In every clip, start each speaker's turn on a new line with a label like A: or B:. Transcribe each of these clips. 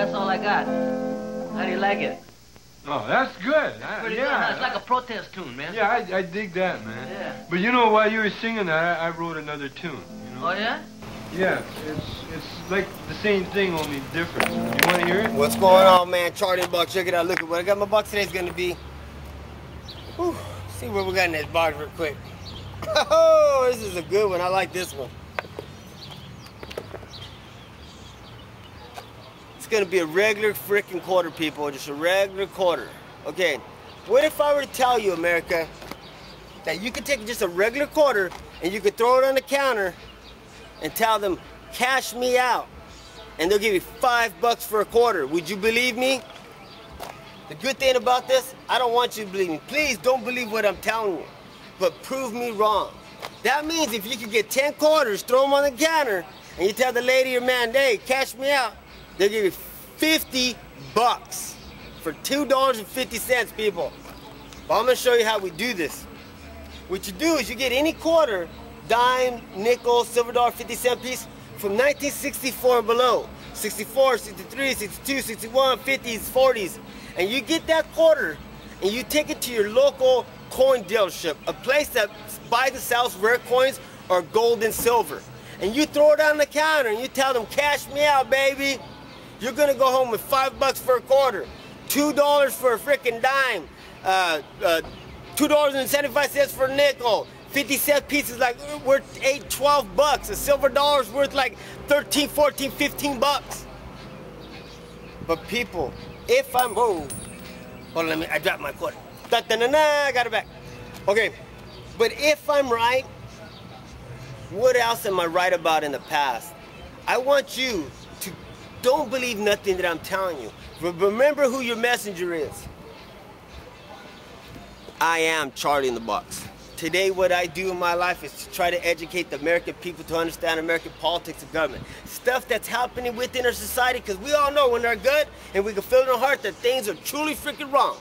A: that's all I got. How do you like it?
B: Oh, that's good.
A: Pretty good, huh? It's like a protest tune, man.
B: Yeah, I dig that, man.
A: Yeah.
B: But you know, while you were singing that, I wrote another tune, you know?
A: Oh, yeah?
B: Yeah, it's like the same thing, only different. You want to hear it?
C: What's going on, man? Charlie the Buck. Check it out. Look at what I got. My box today's going to be. Whew. See what we got in this box real quick. Oh, this is a good one. I like this one. It's going to be a regular freaking quarter, people. Just a regular quarter. Okay. What if I were to tell you, America, that you could take just a regular quarter and you could throw it on the counter and tell them, cash me out, and they'll give you $5 for a quarter? Would you believe me? The good thing about this, I don't want you to believe me. Please don't believe what I'm telling you, but prove me wrong. That means if you could get 10 quarters, throw them on the counter, and you tell the lady or man, hey, cash me out, they'll give you $50 for $2.50, people. But I'm gonna show you how we do this. What you do is you get any quarter, dime, nickel, silver dollar, 50-cent piece from 1964 and below. 64, 63, 62, 61, 50s, 40s. And you get that quarter and you take it to your local coin dealership, a place that buys and sells rare coins or gold and silver. And you throw it on the counter and you tell them, cash me out, baby. You're gonna go home with $5 for a quarter, $2 for a freaking dime, $2.75 for a nickel, 50-cent pieces like worth $8, $12. A silver dollar's worth like 13, 14, 15 bucks. But people, if I'm, hold on, I dropped my quarter. I got it back. Okay, but if I'm right, what else am I right about in the past? I want you to don't believe nothing that I'm telling you. Remember who your messenger is. I am Charlie in the Box. Today, what I do in my life is to try to educate the American people to understand American politics and government. Stuff that's happening within our society, because we all know when they're good and we can feel in our heart that things are truly freaking wrong.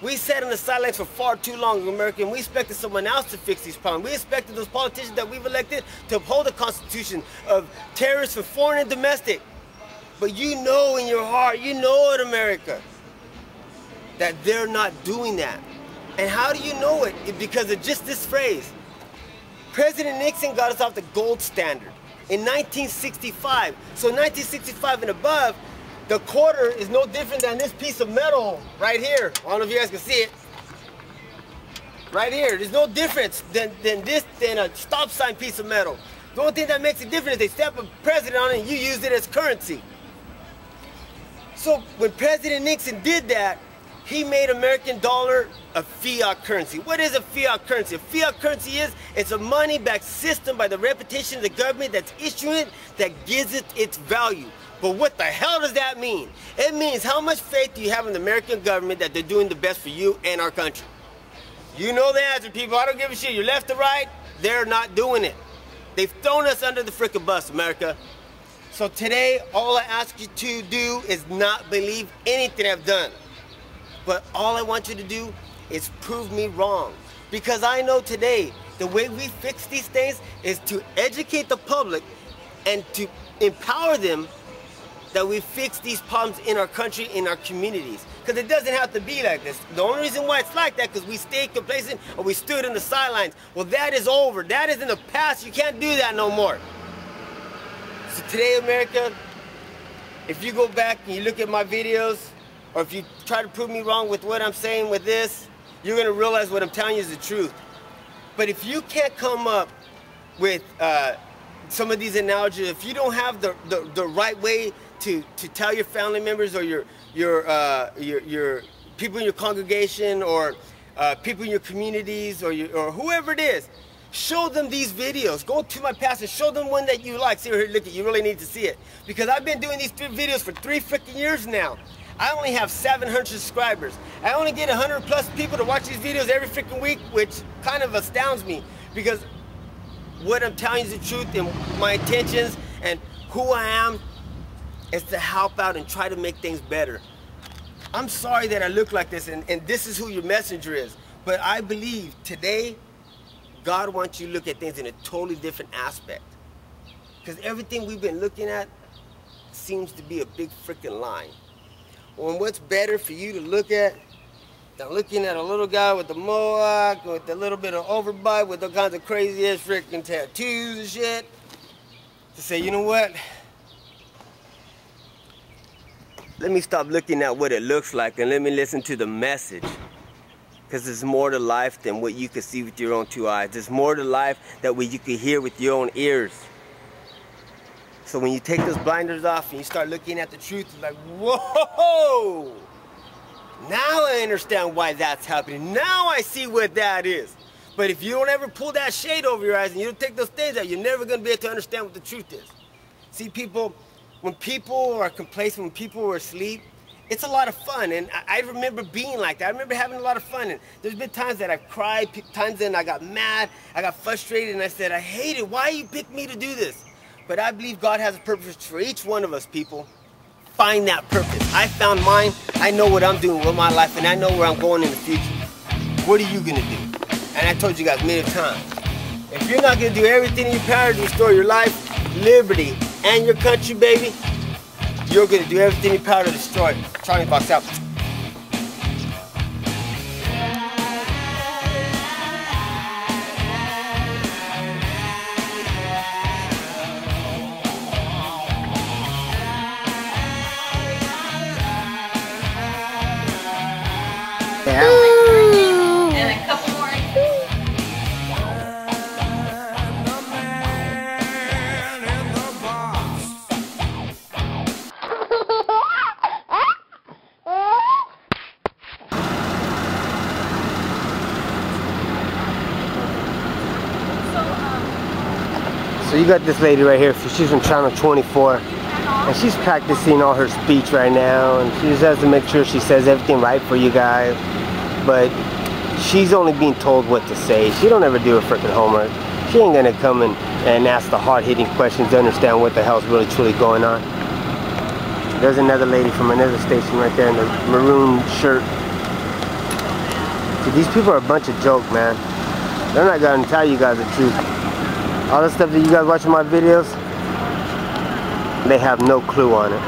C: We sat on the sidelines for far too long, America, and we expected someone else to fix these problems. We expected those politicians that we've elected to uphold the Constitution of terrorists for foreign and domestic. But you know in your heart, you know it, America, that they're not doing that. And how do you know it? Because of just this phrase. President Nixon got us off the gold standard in 1965. So 1965 and above, the quarter is no different than this piece of metal right here. I don't know if you guys can see it. Right here, there's no difference than a stop sign piece of metal. The only thing that makes it different is they stamp a president on it and you use it as currency. So when President Nixon did that, he made American dollar a fiat currency. What is a fiat currency? A fiat currency it's a money-backed system by the reputation of the government that's issuing it that gives it its value. But what the hell does that mean? It means how much faith do you have in the American government that they're doing the best for you and our country? You know the answer, people. I don't give a shit. You're left or right, they're not doing it. They've thrown us under the frickin' bus, America. So today, all I ask you to do is not believe anything I've done. But all I want you to do is prove me wrong. Because I know today, the way we fix these things is to educate the public and to empower them that we fix these problems in our country, in our communities. Because it doesn't have to be like this. The only reason why it's like that is because we stayed complacent or we stood on the sidelines. Well, that is over. That is in the past. You can't do that no more. So today, America, if you go back and you look at my videos, or if you try to prove me wrong with what I'm saying with this, you're gonna realize what I'm telling you is the truth. But if you can't come up with some of these analogies, if you don't have the right way to tell your family members or your people in your congregation or people in your communities or whoever it is, show them these videos. Go to my past and show them one that you like. See, here, look, you really need to see it. Because I've been doing these videos for 3 freaking years now. I only have 700 subscribers. I only get 100 plus people to watch these videos every freaking week, which kind of astounds me because what I'm telling you is the truth and my intentions and who I am is to help out and try to make things better. I'm sorry that I look like this and this is who your messenger is, but I believe today God wants you to look at things in a totally different aspect because everything we've been looking at seems to be a big freaking lie. Well, what's better for you to look at than looking at a little guy with the mohawk, with a little bit of overbite, with all kinds of crazy ass freaking tattoos and shit, to say, you know what? Let me stop looking at what it looks like and let me listen to the message. Because there's more to life than what you can see with your own two eyes. There's more to life than what you can hear with your own ears. So when you take those blinders off and you start looking at the truth, it's like, whoa! Now I understand why that's happening. Now I see what that is. But if you don't ever pull that shade over your eyes and you don't take those things out, you're never going to be able to understand what the truth is. See, people, when people are complacent, when people are asleep, it's a lot of fun. And I remember being like that. I remember having a lot of fun. And there's been times that I've cried, times that I got mad, I got frustrated, and I said, I hate it. Why you pick me to do this? But I believe God has a purpose for each one of us, people. Find that purpose. I found mine. I know what I'm doing with my life, and I know where I'm going in the future. What are you going to do? And I told you guys many times, if you're not going to do everything in your power to restore your life, liberty, and your country, baby, you're going to do everything in your power to destroy it. Charlie Box out.
D: And a couple more.
C: So you got this lady right here. She's from Channel 24. And she's practicing all her speech right now. And she just has to make sure she says everything right for you guys. But she's only being told what to say. She don't ever do her freaking homework. She ain't gonna come and ask the hard-hitting questions to understand what the hell's really truly going on. There's another lady from another station right there in the maroon shirt. See, these people are a bunch of jokes, man. They're not gonna tell you guys the truth. All the stuff that you guys watch in my videos, they have no clue on it.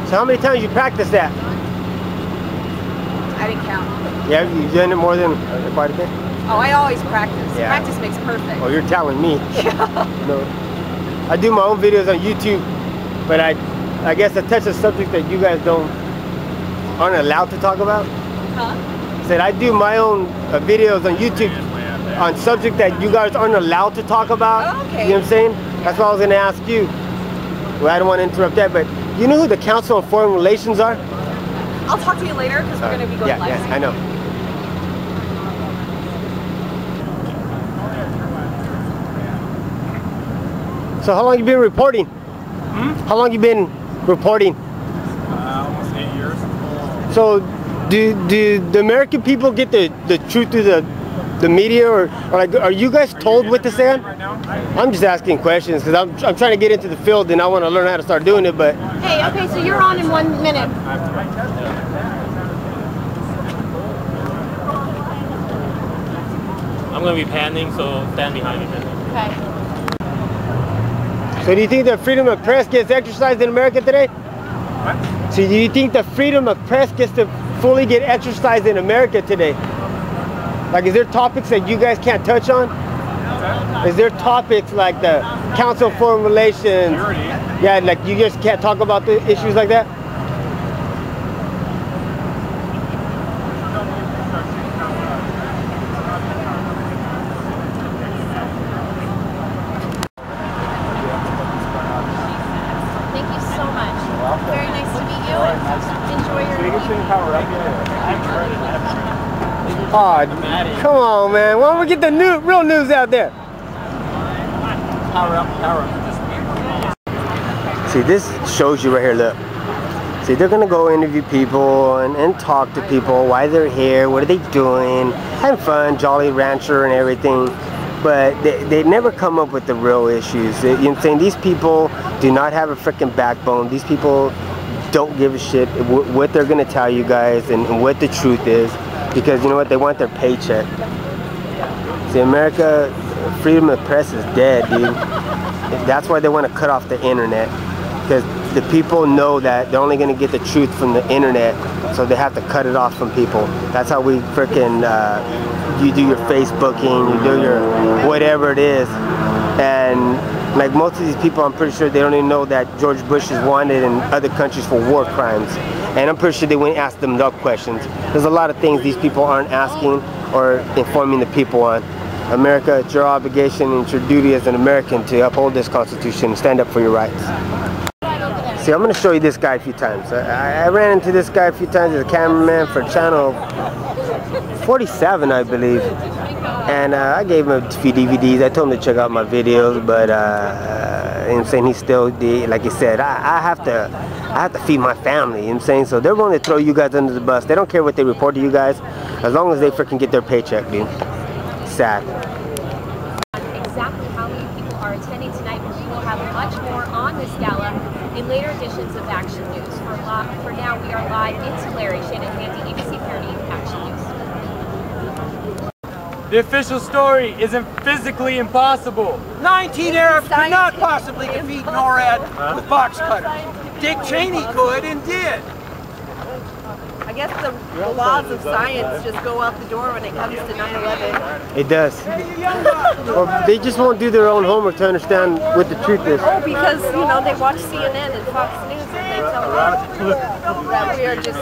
C: So how many times you practice that?
D: I didn't count.
C: Yeah, you've done it more than quite a bit?
D: Oh, I always practice.
C: Yeah.
D: Practice makes perfect.
C: Oh, you're telling me.
D: Yeah.
C: No. I do my own videos on YouTube, but I guess I touch a subject that you guys aren't allowed to talk about.
D: Huh?
C: Said I do my own videos on YouTube on subject that you guys aren't allowed to talk about.
D: Oh, okay.
C: You know what I'm saying? That's what I was gonna ask you. Well, I don't want to interrupt that, but you know who the Council on Foreign Relations are?
D: I'll talk to you later because we're going to be going live.
C: Yeah, I know. So how long you been reporting? How long you been reporting?
E: Almost 8 years.
C: So do the American people get the truth through the media, or like, are you guys told what to say? I'm just asking questions because I'm trying to get into the field and I want to learn how to start doing it. But
D: hey, okay, so you're on in 1 minute.
E: I'm going to be panning, so stand behind me.
D: Okay.
C: So do you think the freedom of press gets exercised in America today?
E: What?
C: So do you think the freedom of press gets to fully get exercised in America today? Like, is there topics that you guys can't touch on? Is there topics like the Council of Foreign Relations?
E: Security.
C: Yeah, like you just can't talk about the issues like that?
D: Thank you so much. Very nice to meet you and enjoy your evening.
C: Oh, come on, man. Why don't we get the real news out there?
E: Power up, power up.
C: See, this shows you right here, look. See, they're gonna go interview people and talk to people, why they're here, what are they doing, having fun, Jolly Rancher and everything. But they never come up with the real issues. You know what I'm saying? These people do not have a freaking backbone. These people don't give a shit what they're gonna tell you guys and what the truth is, because you know what, they want their paycheck. See, America, freedom of the press is dead, dude. That's why they want to cut off the internet, because the people know that they're only gonna get the truth from the internet, so they have to cut it off from people. That's how we freaking you do your Facebooking, you do your whatever it is. And like most of these people, I'm pretty sure they don't even know that George Bush is wanted in other countries for war crimes. And I'm pretty sure they wouldn't ask them no questions. There's a lot of things these people aren't asking or informing the people on. America, it's your obligation and it's your duty as an American to uphold this Constitution and stand up for your rights. See, I'm going to show you this guy a few times. I ran into this guy a few times as a cameraman for channel 47, I believe. And I gave him a few DVDs. I told him to check out my videos, but I'm saying he's still, like he said, I have to feed my family, you know what I'm saying? So they're willing to throw you guys under the bus. They don't care what they report to you guys, as long as they freaking get their paycheck, dude. Sad.
D: Exactly how many people are attending tonight, but we will have much more on this gala in later editions of Action News. For now, we are live in Tulare. Shannon Fanti, ABC 30, Action News.
F: The official story isn't physically impossible.
G: 19 Arabs could not possibly defeat NORAD with box cutters. Dick Cheney could and did.
H: I guess the laws of science just go out the door when it comes to 9/11.
C: It does. Or they just won't do their own homework to understand what the truth is.
H: Oh, because, you know, they watch CNN and Fox News and they tell us that we are just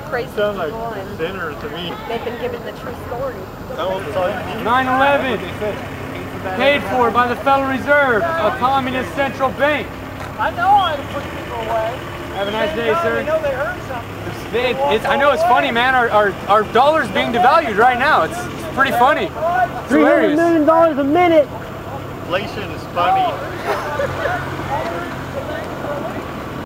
H: crazy people and they've been given the true story.
F: 9/11, paid for by the Federal Reserve, a communist central bank.
G: I know I put people away.
F: Have a nice day, sir.
G: I know they heard something.
F: I know it's funny, man. Our dollar's being devalued right now. It's pretty funny.
C: $300 million a minute.
E: Inflation is funny.